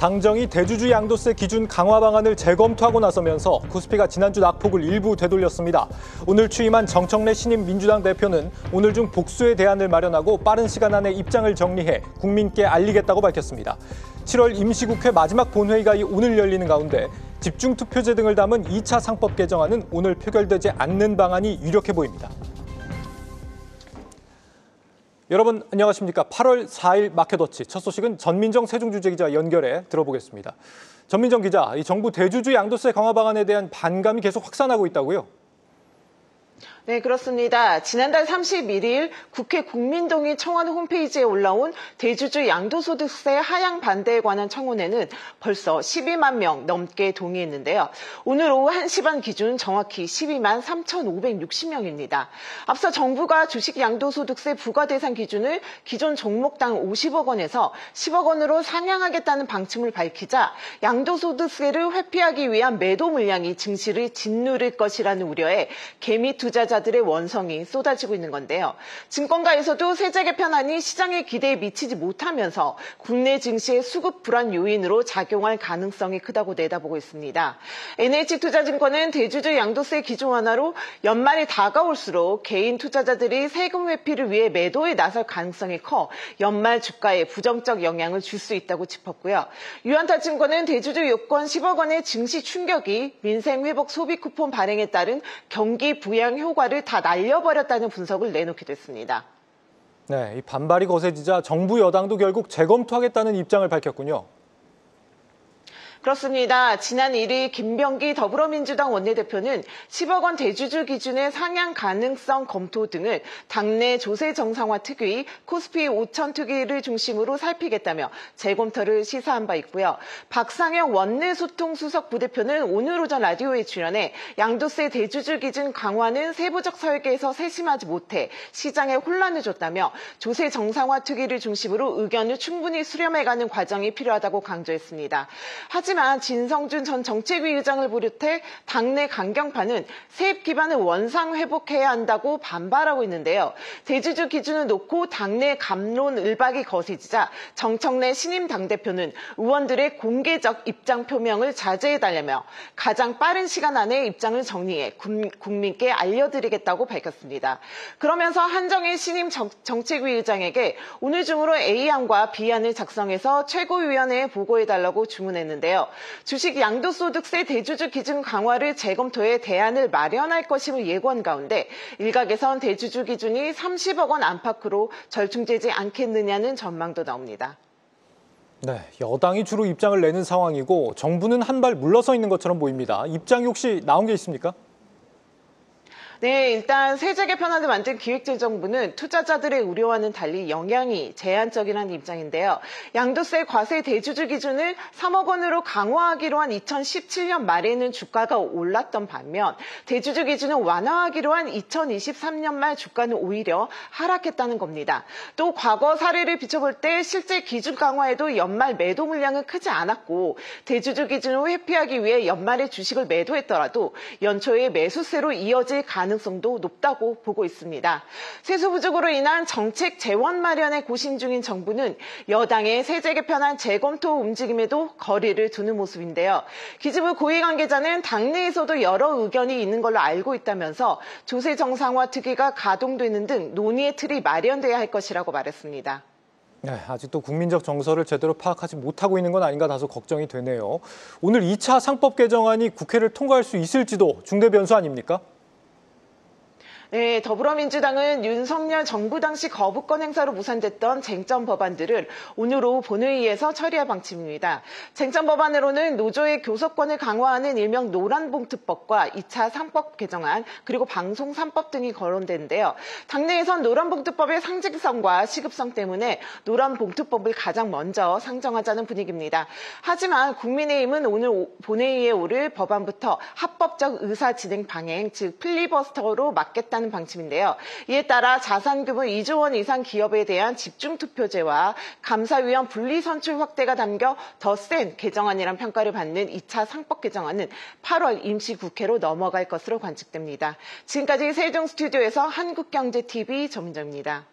당정이 대주주 양도세 기준 강화 방안을 재검토하고 나서면서 코스피가 지난주 낙폭을 일부 되돌렸습니다. 오늘 취임한 정청래 신임 민주당 대표는 오늘 중 복수의 대안을 마련하고 빠른 시간 안에 입장을 정리해 국민께 알리겠다고 밝혔습니다. 7월 임시국회 마지막 본회의가 오늘 열리는 가운데 집중투표제 등을 담은 2차 상법 개정안은 오늘 표결되지 않는 방안이 유력해 보입니다. 여러분 안녕하십니까. 8월 4일 마켓워치 첫 소식은 전민정 세종주재기자 연결해 들어보겠습니다. 전민정 기자, 이 정부 대주주 양도세 강화 방안에 대한 반감이 계속 확산하고 있다고요? 네, 그렇습니다. 지난달 31일 국회 국민동의 청원 홈페이지에 올라온 대주주 양도소득세 하향 반대에 관한 청원에는 벌써 12만 명 넘게 동의했는데요. 오늘 오후 1시 반 기준 정확히 12만 3,560명입니다. 앞서 정부가 주식 양도소득세 부과 대상 기준을 기존 종목당 50억 원에서 10억 원으로 상향하겠다는 방침을 밝히자 양도소득세를 회피하기 위한 매도 물량이 증시를 짓누를 것이라는 우려에 개미 투자자들의 원성이 쏟아지고 있는 건데요. 증권가에서도 세제 개편안이 시장의 기대에 미치지 못하면서 국내 증시의 수급 불안 요인으로 작용할 가능성이 크다고 내다보고 있습니다. NH투자증권은 대주주 양도세 기준 완화로 연말이 다가올수록 개인 투자자들이 세금 회피를 위해 매도에 나설 가능성이 커 연말 주가에 부정적 영향을 줄 수 있다고 짚었고요. 유한타증권은 대주주 요건 10억 원의 증시 충격이 민생회복 소비 쿠폰 발행에 따른 경기 부양 효과를 다 날려버렸다는 분석을 내놓기도 했습니다. 네, 이 반발이 거세지자 정부 여당도 결국 재검토하겠다는 입장을 밝혔군요. 그렇습니다. 지난 1일 김병기 더불어민주당 원내대표는 10억 원 대주주 기준의 상향 가능성 검토 등을 당내 조세 정상화 특위, 코스피 5천 특위를 중심으로 살피겠다며 재검토를 시사한 바 있고요. 박상영 원내소통수석 부대표는 오늘 오전 라디오에 출연해 양도세 대주주 기준 강화는 세부적 설계에서 세심하지 못해 시장에 혼란을 줬다며 조세 정상화 특위를 중심으로 의견을 충분히 수렴해가는 과정이 필요하다고 강조했습니다. 하지만 진성준 전 정책위 의장을 비롯해 당내 강경파는 세입 기반을 원상 회복해야 한다고 반발하고 있는데요. 대주주 기준을 놓고 당내 갑론 을박이 거세지자 정청래 신임 당대표는 의원들의 공개적 입장 표명을 자제해달라며 가장 빠른 시간 안에 입장을 정리해 국민께 알려드리겠다고 밝혔습니다. 그러면서 한정희 신임 정책위 의장에게 오늘 중으로 A안과 B안을 작성해서 최고위원회에 보고해달라고 주문했는데요. 주식 양도소득세 대주주 기준 강화를 재검토해 대안을 마련할 것임을 예고한 가운데 일각에선 대주주 기준이 30억 원 안팎으로 절충되지 않겠느냐는 전망도 나옵니다. 네, 여당이 주로 입장을 내는 상황이고 정부는 한 발 물러서 있는 것처럼 보입니다. 입장이 혹시 나온 게 있습니까? 네, 일단 세제 개편안을 만든 기획재정부는 투자자들의 우려와는 달리 영향이 제한적이라는 입장인데요. 양도세 과세 대주주 기준을 3억 원으로 강화하기로 한 2017년 말에는 주가가 올랐던 반면 대주주 기준을 완화하기로 한 2023년 말 주가는 오히려 하락했다는 겁니다. 또 과거 사례를 비춰볼 때 실제 기준 강화에도 연말 매도 물량은 크지 않았고 대주주 기준을 회피하기 위해 연말에 주식을 매도했더라도 연초에 매수세로 이어질 가능성도 높다고 보고 있습니다. 세수 부족으로 인한 정책 재원 마련에 고심 중인 정부는 여당의 세제 개편안 재검토 움직임에도 거리를 두는 모습인데요. 기재부 고위 관계자는 당내에서도 여러 의견이 있는 걸로 알고 있다면서 조세 정상화 특위가 가동되는 등 논의의 틀이 마련돼야 할 것이라고 말했습니다. 네, 아직도 국민적 정서를 제대로 파악하지 못하고 있는 건 아닌가 다소 걱정이 되네요. 오늘 2차 상법 개정안이 국회를 통과할 수 있을지도 중대 변수 아닙니까? 네, 더불어민주당은 윤석열 정부 당시 거부권 행사로 무산됐던 쟁점 법안들을 오늘 오후 본회의에서 처리할 방침입니다. 쟁점 법안으로는 노조의 교섭권을 강화하는 일명 노란봉투법과 2차 상법 개정안, 그리고 방송 3법 등이 거론되는데요. 당내에선 노란봉투법의 상징성과 시급성 때문에 노란봉투법을 가장 먼저 상정하자는 분위기입니다. 하지만 국민의힘은 오늘 본회의에 오를 법안부터 합법적 의사진행 방행, 즉 필리버스터로 막겠다는 방침인데요. 이에 따라 자산규모 2조 원 이상 기업에 대한 집중투표제와 감사위원 분리선출 확대가 담겨 더 센 개정안이란 평가를 받는 2차 상법 개정안은 8월 임시국회로 넘어갈 것으로 관측됩니다. 지금까지 세종 스튜디오에서 한국경제TV 전민정입니다.